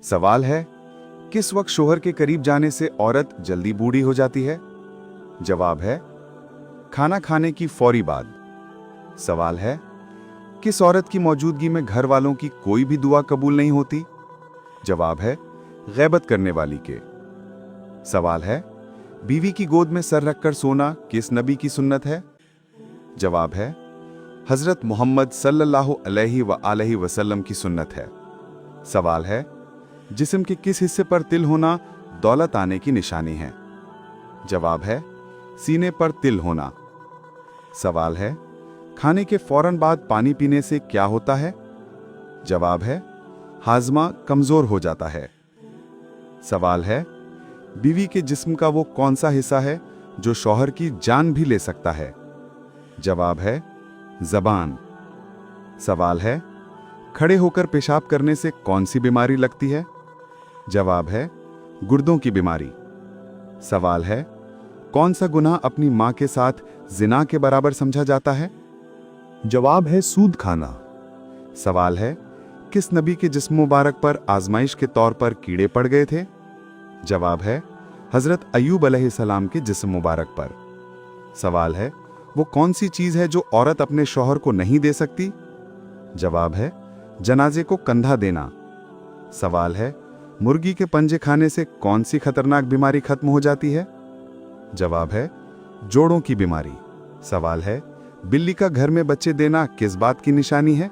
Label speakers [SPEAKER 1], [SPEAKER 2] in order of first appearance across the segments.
[SPEAKER 1] सवाल है, किस वक्त शोहर के करीब जाने से औरत जल्दी बूढ़ी हो जाती है? जवाब है, खाना खाने की फौरी बाद। सवाल है, किस औरत की मौजूदगी में घर वालों की कोई भी दुआ कबूल नहीं होती? जवाब है, गैबत करने वाली के। सवाल है, बीवी की गोद में सर रखकर सोना किस नबी की सुन्नत है? जवाब है, हजरत मोहम्मद सल्लल्लाहु अलैहि वसल्लम की सुन्नत है। सवाल है, जिस्म के किस हिस्से पर तिल होना दौलत आने की निशानी है? जवाब है, सीने पर तिल होना। सवाल है, खाने के फौरन बाद पानी पीने से क्या होता है? जवाब है, हाजमा कमजोर हो जाता है। सवाल है, बीवी के जिस्म का वो कौन सा हिस्सा है जो शौहर की जान भी ले सकता है? जवाब है, ज़बान। सवाल है, खड़े होकर पेशाब करने से कौन सी बीमारी लगती है? जवाब है, गुर्दों की बीमारी। सवाल है, कौन सा गुनाह अपनी मां के साथ जिना के बराबर समझा जाता है? जवाब है, सूद खाना। सवाल है, किस नबी के जिस्म मुबारक पर आजमाइश के तौर पर कीड़े पड़ गए थे? जवाब है, हजरत अय्यूब अलैहिस्सलाम के जिस्म मुबारक पर। सवाल है, वो कौन सी चीज है जो औरत अपने शौहर को नहीं दे सकती? जवाब है, जनाजे को कंधा देना। सवाल है, मुर्गी के पंजे खाने से कौन सी खतरनाक बीमारी खत्म हो जाती है? जवाब है, जोड़ों की बीमारी। सवाल है, बिल्ली का घर में बच्चे देना किस बात की निशानी है?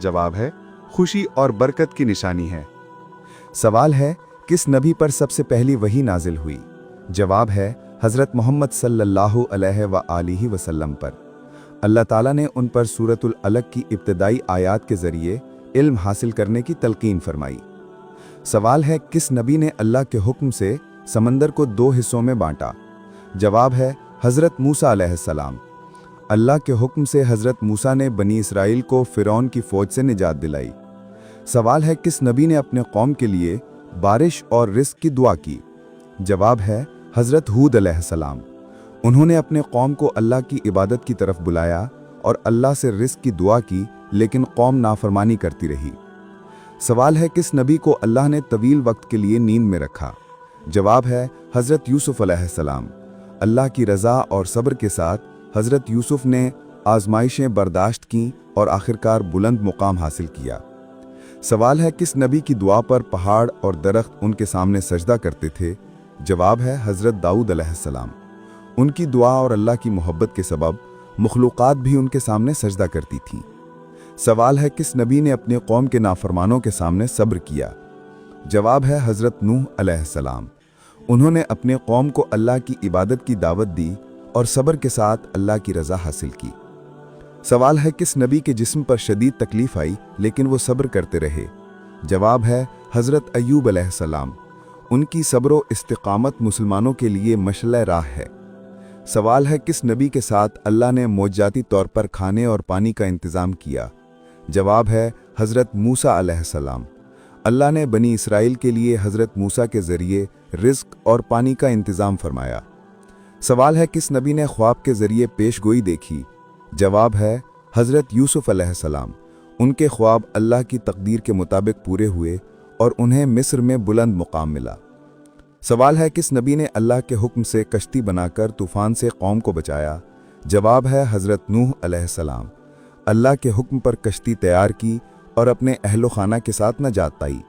[SPEAKER 1] जवाब है, खुशी और बरकत की निशानी है।
[SPEAKER 2] सवाल है, किस नबी पर सबसे पहली वही नाजिल हुई? जवाब है, हजरत मोहम्मद सल्लल्लाहु अलैहि वसल्लम पर। अल्लाह ताला ने उन पर सूरतुल अलक की इब्तदाई आयात के जरिए इल्म हासिल करने की तलकीन फरमाई। सवाल है, किस नबी ने अल्लाह के हुक्म से समंदर को दो हिस्सों में बांटा? जवाब है, हजरत मूसा अलैहिस्सलाम। अल्लाह के हुक्म से हजरत मूसा ने बनी इसराइल को फिरौन की फौज से निजात दिलाई। सवाल है, किस नबी ने अपने कौम के लिए बारिश और रिस्क की दुआ की? जवाब है, हजरत हूद अलैहिस्सलाम। उन्होंने अपने कौम को अल्लाह की इबादत की तरफ बुलाया और अल्लाह से रिस्क की दुआ की, लेकिन कौम नाफरमानी करती रही। सवाल है, किस नबी को अल्लाह ने तवील वक्त के लिए नींद में रखा? जवाब है, हजरत यूसुफ अलैहिस्सलाम। अल्लाह की रज़ा और सब्र के साथ हजरत यूसुफ ने आजमाइशें बर्दाश्त की और आखिरकार बुलंद मुकाम हासिल किया। सवाल है, किस नबी की दुआ पर पहाड़ और दरख्त उनके सामने सजदा करते थे? जवाब है, हजरत दाऊद अलैहिस्सलाम। उनकी दुआ और अल्लाह की मोहब्बत के सबब मखलूक़ात भी उनके सामने सजदा करती थीं। सवाल है, किस नबी ने अपने कौम के नाफरमानों के सामने सब्र किया? जवाब है, हजरत नूह अलैहिस्सलाम। उन्होंने अपने कौम को अल्लाह की इबादत की दावत दी और सब्र के साथ अल्लाह की रज़ा हासिल की। सवाल है, किस नबी के जिस्म पर शदीद तकलीफ आई लेकिन वो सब्र करते रहे? जवाब है, हजरत अय्यूब अलैहिस्सलाम। उनकी सब्र व इस्तिकामत मुसलमानों के लिए मशअल राह है। सवाल है, किस नबी के साथ अल्लाह ने मौजज़ाती तौर पर खाने और पानी का इंतज़ाम किया? जवाब है, हजरत मूसा अलैहिस्सलाम। अल्लाह ने बनी इसराइल के लिए हजरत मूसा के ज़रिए रिज़्क़ और पानी का इंतज़ाम फरमाया। सवाल है, किस नबी ने ख्वाब के ज़रिए पेशगोई देखी? जवाब है, हजरत यूसुफ अलैहिस्सलाम। उनके ख्वाब अल्लाह की तकदीर के मुताबिक पूरे हुए और उन्हें मिस्र में बुलंद मुकाम मिला। सवाल है, किस नबी ने अल्लाह के हुक्म से कश्ती बनाकर तूफ़ान से कौम को बचाया? जवाब है, हजरत नूह अलैहिस्सलाम। अल्लाह के हुक्म पर कश्ती तैयार की और अपने अहलो खाना के साथ नजात पाई।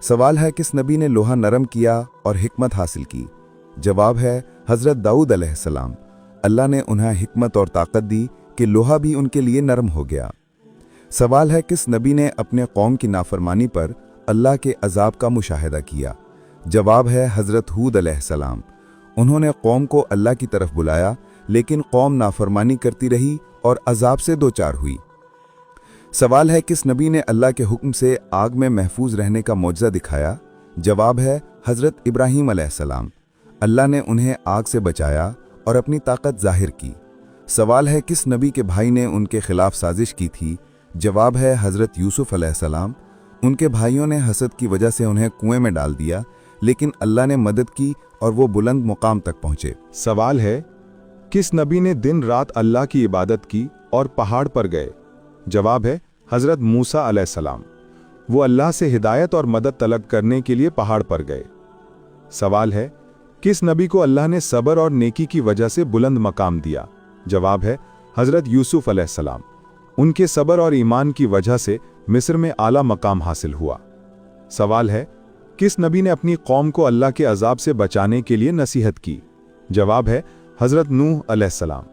[SPEAKER 2] सवाल है, किस नबी ने लोहा नरम किया और हिकमत हासिल की? जवाब है, हजरत दाऊद अलैहिस्सलाम। अल्लाह ने उन्हें हिकमत और ताकत दी कि लोहा भी उनके लिए नरम हो गया। सवाल है, किस नबी ने अपने कौम की नाफरमानी पर अल्लाह के अजाब का मुशाहिदा किया? जवाब है, हजरत हूद अलैहिस्सलाम। उन्होंने कौम को अल्लाह की तरफ बुलाया, लेकिन कौम नाफरमानी करती रही और अजाब से दो चार हुई। सवाल है, किस नबी ने अल्लाह के हुक्म से आग में महफूज रहने का मौजज़ा दिखाया? जवाब है, हजरत इब्राहीम अलैहिस्सलाम। अल्लाह ने उन्हें आग से बचाया और अपनी ताकत जाहिर की। सवाल है, किस नबी के भाई ने उनके खिलाफ साजिश की थी? जवाब है, हजरत यूसुफ अलैहिस्सलाम। उनके भाइयों ने हसद की वजह से उन्हें कुएं में डाल दिया, लेकिन अल्लाह ने मदद की और वो बुलंद मुकाम तक पहुंचे।
[SPEAKER 1] सवाल है, किस नबी ने दिन रात अल्लाह की इबादत की और पहाड़ पर गए? जवाब है, हजरत मूसा अलैहिस्सलाम। वो अल्लाह से हिदायत और मदद तलब करने के लिए पहाड़ पर गए। सवाल है, किस नबी को अल्लाह ने सब्र और नेकी की वजह से बुलंद मकाम दिया? जवाब है हजरत यूसुफ अलैहिस्सलाम। उनके सब्र और ईमान की वजह से मिस्र में आला मकाम हासिल हुआ। सवाल है, किस नबी ने अपनी कौम को अल्लाह के अजाब से बचाने के लिए नसीहत की? जवाब है हजरत नूह अलैहिस्सलाम।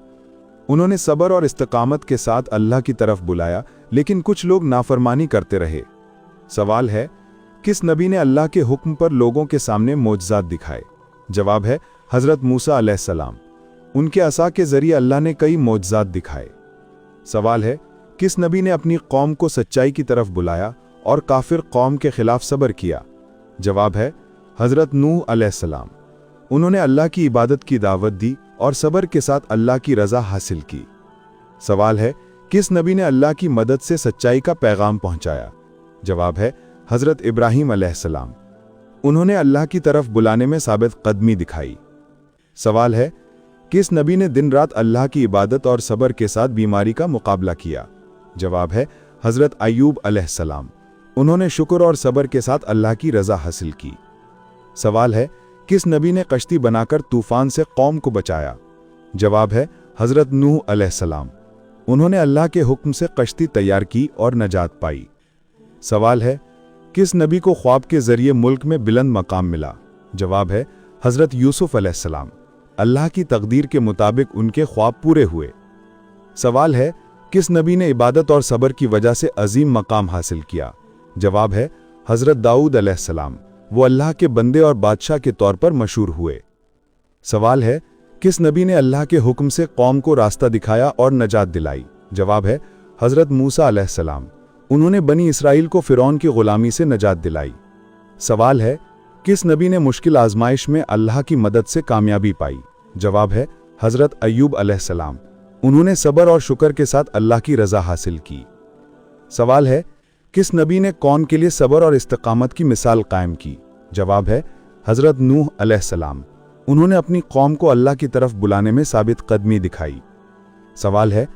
[SPEAKER 1] उन्होंने सब्र और इस्तिकामत के साथ अल्लाह की तरफ बुलाया, लेकिन कुछ लोग नाफरमानी करते रहे। सवाल है, किस नबी ने अल्लाह के हुक्म पर लोगों के सामने मोजज़ात दिखाए? जवाब है हजरत मूसा अलैहिस्सलाम। उनके असा के जरिए अल्लाह ने कई मोजज़ात दिखाए। सवाल है, किस नबी ने अपनी कौम को सच्चाई की तरफ बुलाया और काफिर कौम के खिलाफ सब्र किया? जवाब है हजरत नूह अलैहिस्सलाम। उन्होंने अल्लाह की इबादत की दावत दी और सब्र के साथ अल्लाह की रज़ा हासिल की। सवाल है, किस नबी ने अल्लाह की मदद से सच्चाई का पैगाम पहुंचाया? जवाब है हजरत इब्राहीम अलैहिस्सलाम। उन्होंने अल्लाह की तरफ बुलाने में साबित कदमी दिखाई। सवाल है, किस नबी ने दिन रात अल्लाह की इबादत और सब्र के साथ बीमारी का मुकाबला किया? जवाब है हजरत अय्यूब अलैहिस्सलाम। उन्होंने शुक्र और सब्र के साथ अल्लाह की रज़ा हासिल की। सवाल है, किस नबी ने कश्ती बनाकर तूफान से कौम को बचाया? जवाब है हजरत नूह अलैहिस्सलाम। उन्होंने अल्लाह के हुक्म से कश्ती तैयार की और नजात पाई। सवाल है, किस नबी को ख्वाब के जरिए मुल्क में बुलंद मकाम मिला? जवाब है हजरत यूसुफ अलैहिस्सलाम। अल्लाह की तकदीर के मुताबिक उनके ख्वाब पूरे हुए। सवाल है, किस नबी ने इबादत और सब्र की वजह से अजीम मकाम हासिल किया? जवाब है हजरत दाऊद अलैहिस्सलाम। वो अल्लाह के बंदे और बादशाह के तौर पर मशहूर हुए। सवाल है, किस नबी ने अल्लाह के हुक्म से कौम को रास्ता दिखाया और नजात दिलाई? जवाब है हजरत मूसा अलैहिस्सलाम। उन्होंने बनी इसराइल को फिरौन की गुलामी से नजात दिलाई। सवाल है, किस नबी ने मुश्किल आजमाइश में अल्लाह की मदद से कामयाबी पाई? जवाब है हजरत अय्यूब अलैहिस्सलाम। उन्होंने सब्र और शुक्र के साथ अल्लाह की रज़ा हासिल की। सवाल है, किस नबी ने कौम के लिए सब्र और इस्तिकामत की मिसाल कायम की? जवाब है हजरत नूह अलैहिस्सलाम। उन्होंने अपनी कौम को अल्लाह की तरफ बुलाने में साबित कदमी दिखाई। सवाल है,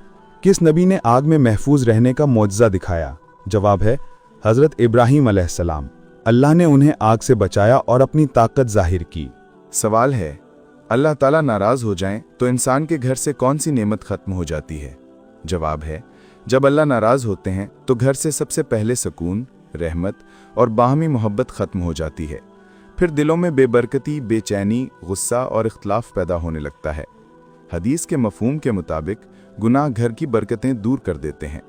[SPEAKER 1] किस नबी ने आग में महफूज रहने का मोजज़ा दिखाया? जवाब है हजरत इब्राहीम अलैहिस्सलाम। अल्लाह ने उन्हें आग से बचाया और अपनी ताकत जाहिर की।
[SPEAKER 2] सवाल है, अल्लाह ताला नाराज हो जाएं तो इंसान के घर से कौन सी नेमत खत्म हो जाती है? जवाब है, जब अल्लाह नाराज होते हैं तो घर से सबसे पहले सुकून, रहमत और बाहमी मोहब्बत खत्म हो जाती है। फिर दिलों में बेबरकती, बेचैनी, गुस्सा और इख्तलाफ पैदा होने लगता है। हदीस के मफहूम के मुताबिक गुनाह घर की बरकतें दूर कर देते हैं।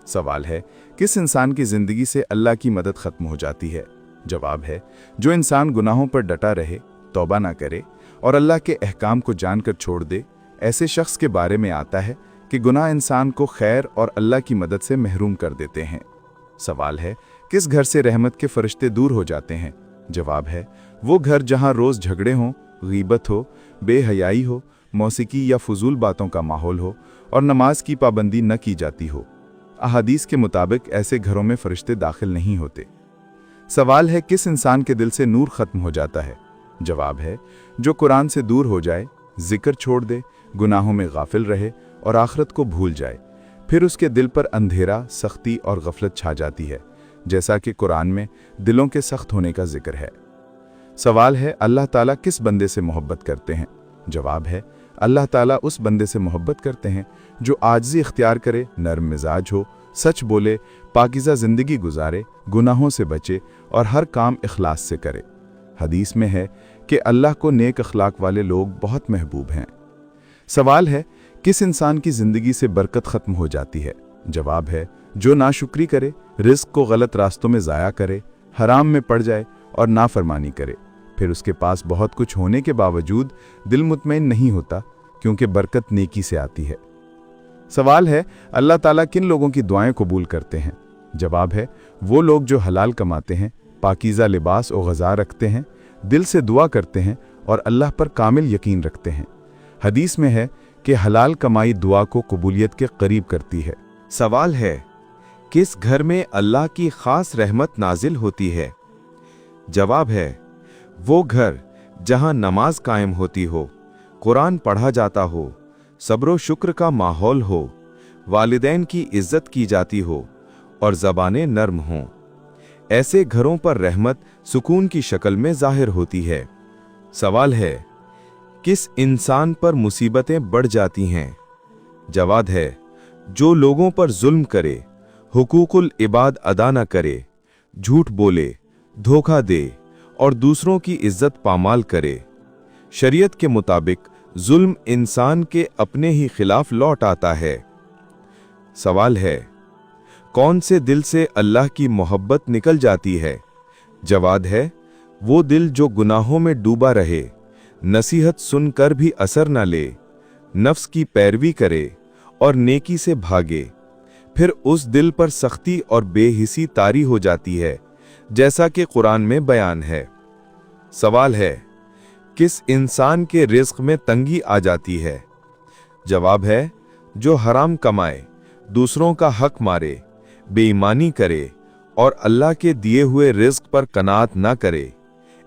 [SPEAKER 2] सवाल है, किस इंसान की जिंदगी से अल्लाह की मदद खत्म हो जाती है? जवाब है, जो इंसान गुनाहों पर डटा रहे, तौबा ना करे और अल्लाह के अहकाम को जानकर छोड़ दे, ऐसे शख्स के बारे में आता है कि गुनाह इंसान को खैर और अल्लाह की मदद से महरूम कर देते हैं। सवाल है, किस घर से रहमत के फरिश्ते दूर हो जाते हैं? जवाब है, वो घर जहां रोज झगड़े हों, गीबत हो, बेहयाई हो, मौसीकी या फजूल बातों का माहौल हो और नमाज की पाबंदी न की जाती हो। अहादीस के मुताबिक ऐसे घरों में फरिश्ते दाखिल नहीं होते। सवाल है, किस इंसान के दिल से नूर खत्म हो जाता है? जवाब है, जो कुरान से दूर हो जाए, जिक्र छोड़ दे, गुनाहों में गाफिल रहे और आखिरत को भूल जाए। फिर उसके दिल पर अंधेरा, सख्ती और गफलत छा जाती है, जैसा कि कुरान में दिलों के सख्त होने का जिक्र है। सवाल है, अल्लाह ताला किस बंदे से मोहब्बत करते हैं? जवाब है, अल्लाह ताला उस बंदे से मोहब्बत करते हैं जो आजिज़ी इख्तियार करे, नरम मिजाज हो, सच बोले, पाकीज़ा ज़िंदगी गुजारे, गुनाहों से बचे और हर काम इखलास से करे। हदीस में है कि अल्लाह को नेक अखलाक वाले लोग बहुत महबूब हैं। सवाल है, किस इंसान की ज़िंदगी से बरकत ख़त्म हो जाती है? जवाब है, जो नाशुक्री करे, रिस्क को गलत रास्तों में ज़ाया करे, हराम में पड़ जाए और नाफरमानी करे। फिर उसके पास बहुत कुछ होने के बावजूद दिल मुतमईन नहीं होता, क्योंकि बरकत नेकी से आती है। सवाल है, अल्लाह ताला किन लोगों की दुआएं कबूल करते हैं? जवाब है, वो लोग जो हलाल कमाते हैं, पाकीज़ा लिबास और ग़ज़ा रखते हैं, दिल से दुआ करते हैं और अल्लाह पर कामिल यकीन रखते हैं। हदीस में है कि हलाल कमाई दुआ को कबूलियत के करीब करती है।
[SPEAKER 3] सवाल है, किस घर में अल्लाह की खास रहमत नाजिल होती है? जवाब है, वो घर जहां नमाज कायम होती हो, कुरान पढ़ा जाता हो, सब्र व शुक्र का माहौल हो, वालिदैन की इज्जत की जाती हो और ज़बानें नर्म हों। ऐसे घरों पर रहमत सुकून की शक्ल में जाहिर होती है। सवाल है, किस इंसान पर मुसीबतें बढ़ जाती हैं? जवाब है, जो लोगों पर जुल्म करे, हुकूकुल इबाद अदा न करे, झूठ बोले, धोखा दे और दूसरों की इज्जत पामाल करे। शरीयत के मुताबिक जुल्म इंसान के अपने ही खिलाफ लौट आता है। सवाल है, कौन से दिल से अल्लाह की मोहब्बत निकल जाती है? जवाब है, वो दिल जो गुनाहों में डूबा रहे, नसीहत सुनकर भी असर न ले, नफ्स की पैरवी करे और नेकी से भागे। फिर उस दिल पर सख्ती और बेहिसी तारी हो जाती है, जैसा कि कुरान में बयान है। सवाल है, किस इंसान के रिज़्क़ में तंगी आ जाती है? जवाब है, जो हराम कमाए, दूसरों का हक मारे, बेईमानी करे और अल्लाह के दिए हुए रिज़्क़ पर कनात ना करे।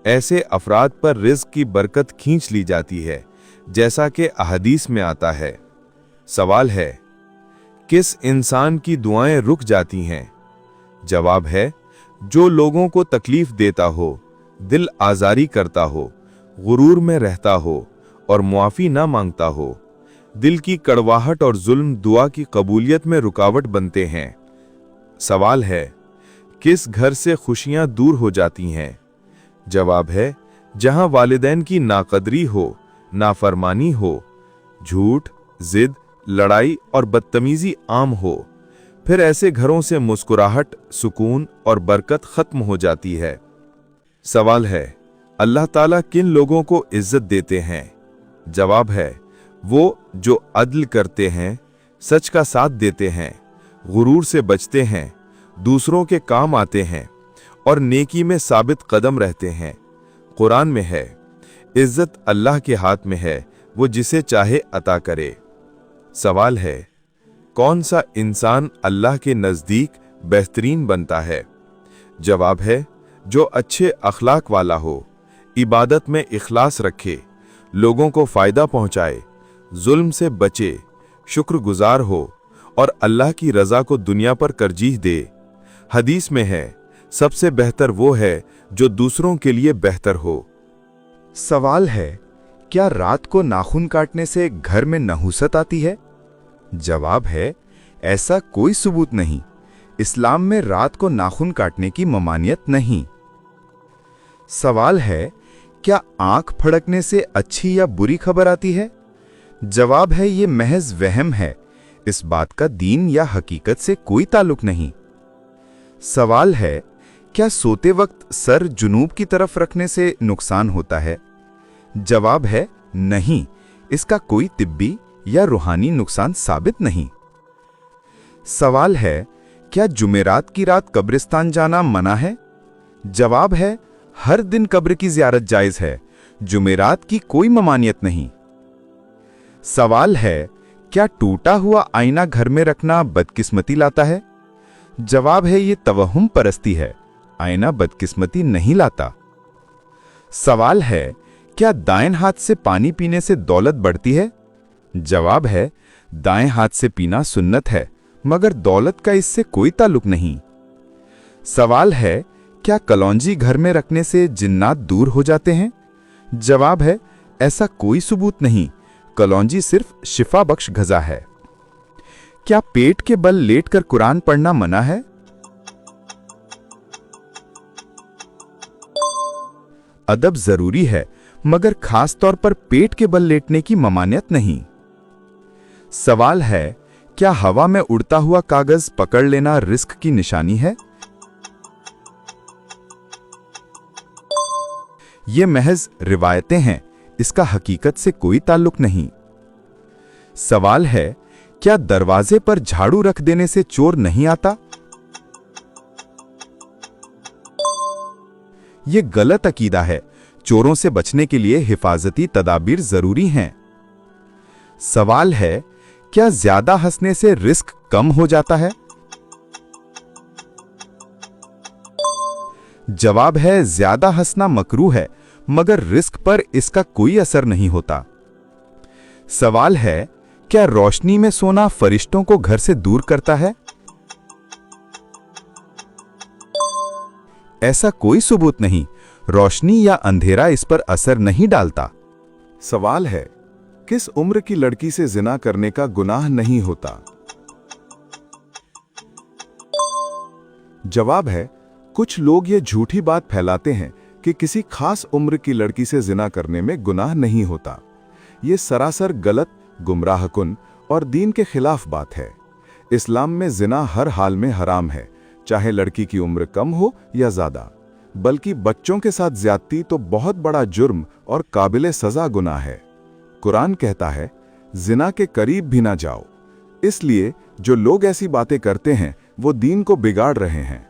[SPEAKER 3] ऐसे अफराद पर रिज़्क़ की बरकत खींच ली जाती है, जैसा कि अहदीस में आता है। सवाल है, किस इंसान की दुआएं रुक जाती हैं? जवाब है, जो लोगों को तकलीफ देता हो, दिल आजारी करता हो, गुरूर में रहता हो और मुआफ़ी ना मांगता हो। दिल की कड़वाहट और जुल्म दुआ की कबूलियत में रुकावट बनते हैं। सवाल है, किस घर से खुशियां दूर हो जाती हैं? जवाब है, जहां वालिदैन की नाकदरी हो, नाफरमानी हो, झूठ, जिद, लड़ाई और बदतमीजी आम हो। फिर ऐसे घरों से मुस्कुराहट, सुकून और बरकत खत्म हो जाती है। सवाल है, अल्लाह ताला किन लोगों को इज्जत देते हैं? जवाब है, वो जो अदल करते हैं, सच का साथ देते हैं, गुरूर से बचते हैं, दूसरों के काम आते हैं और नेकी में साबित कदम रहते हैं। कुरान में है, इज्जत अल्लाह के हाथ में है, वो जिसे चाहे अता करे। सवाल है, कौन सा इंसान अल्लाह के नज़दीक बेहतरीन बनता है? जवाब है, जो अच्छे अखलाक वाला हो, इबादत में इखलास रखे, लोगों को फ़ायदा पहुँचाए, जुल्म से बचे, शुक्रगुजार हो और अल्लाह की रज़ा को दुनिया पर तरजीह दे। हदीस में है, सबसे बेहतर वो है जो दूसरों के लिए बेहतर हो।
[SPEAKER 2] सवाल है, क्या रात को नाखून काटने से घर में नहुसत आती है? जवाब है, ऐसा कोई सबूत नहीं। इस्लाम में रात को नाखून काटने की ममानियत नहीं। सवाल है, क्या आंख फड़कने से अच्छी या बुरी खबर आती है? जवाब है, ये महज वहम है, इस बात का दीन या हकीकत से कोई ताल्लुक नहीं। सवाल है, क्या सोते वक्त सर जुनूब की तरफ रखने से नुकसान होता है? जवाब है, नहीं, इसका कोई तिब्बी या रूहानी नुकसान साबित नहीं। सवाल है, क्या जुमेरात की रात कब्रिस्तान जाना मना है? जवाब है, हर दिन कब्र की ज़ियारत जायज़ है, जुमेरात की कोई ममानियत नहीं। सवाल है, क्या टूटा हुआ आईना घर में रखना बदकिस्मती लाता है? जवाब है, ये तवहुम परस्ती है, आईना बदकिस्मती नहीं लाता। सवाल है, क्या दाएं हाथ से पानी पीने से दौलत बढ़ती है? जवाब है, दाएं हाथ से पीना सुन्नत है, मगर दौलत का इससे कोई ताल्लुक नहीं। सवाल है, क्या कलौंजी घर में रखने से जिन्नात दूर हो जाते हैं? जवाब है, ऐसा कोई सबूत नहीं, कलौंजी सिर्फ शिफा बख्श गज़ा है। क्या पेट के बल लेटकर कुरान पढ़ना मना है? अदब जरूरी है, मगर खास तौर पर पेट के बल लेटने की ममानियत नहीं। सवाल है, क्या हवा में उड़ता हुआ कागज पकड़ लेना रिस्क की निशानी है? ये महज रिवायतें हैं, इसका हकीकत से कोई ताल्लुक नहीं। सवाल है, क्या दरवाजे पर झाड़ू रख देने से चोर नहीं आता? ये गलत अकीदा है, चोरों से बचने के लिए हिफाजती तदाबीर जरूरी हैं। सवाल है, क्या ज्यादा हंसने से रिस्क कम हो जाता है? जवाब है, ज्यादा हंसना मकरूह है, मगर रिस्क पर इसका कोई असर नहीं होता। सवाल है, क्या रोशनी में सोना फरिश्तों को घर से दूर करता है? ऐसा कोई सबूत नहीं। रोशनी या अंधेरा इस पर असर नहीं डालता।
[SPEAKER 1] सवाल है, किस उम्र की लड़की से जिना करने का गुनाह नहीं होता? जवाब है, कुछ लोग ये झूठी बात फैलाते हैं कि किसी खास उम्र की लड़की से जिना करने में गुनाह नहीं होता। ये सरासर गलत, गुमराहकुन और दीन के खिलाफ बात है। इस्लाम में जिना हर हाल में हराम है, चाहे लड़की की उम्र कम हो या ज्यादा। बल्कि बच्चों के साथ ज्यादती तो बहुत बड़ा जुर्म और काबिले सजा गुनाह है। कुरान कहता है, जिना के करीब भी ना जाओ। इसलिए जो लोग ऐसी बातें करते हैं वो दीन को बिगाड़ रहे हैं।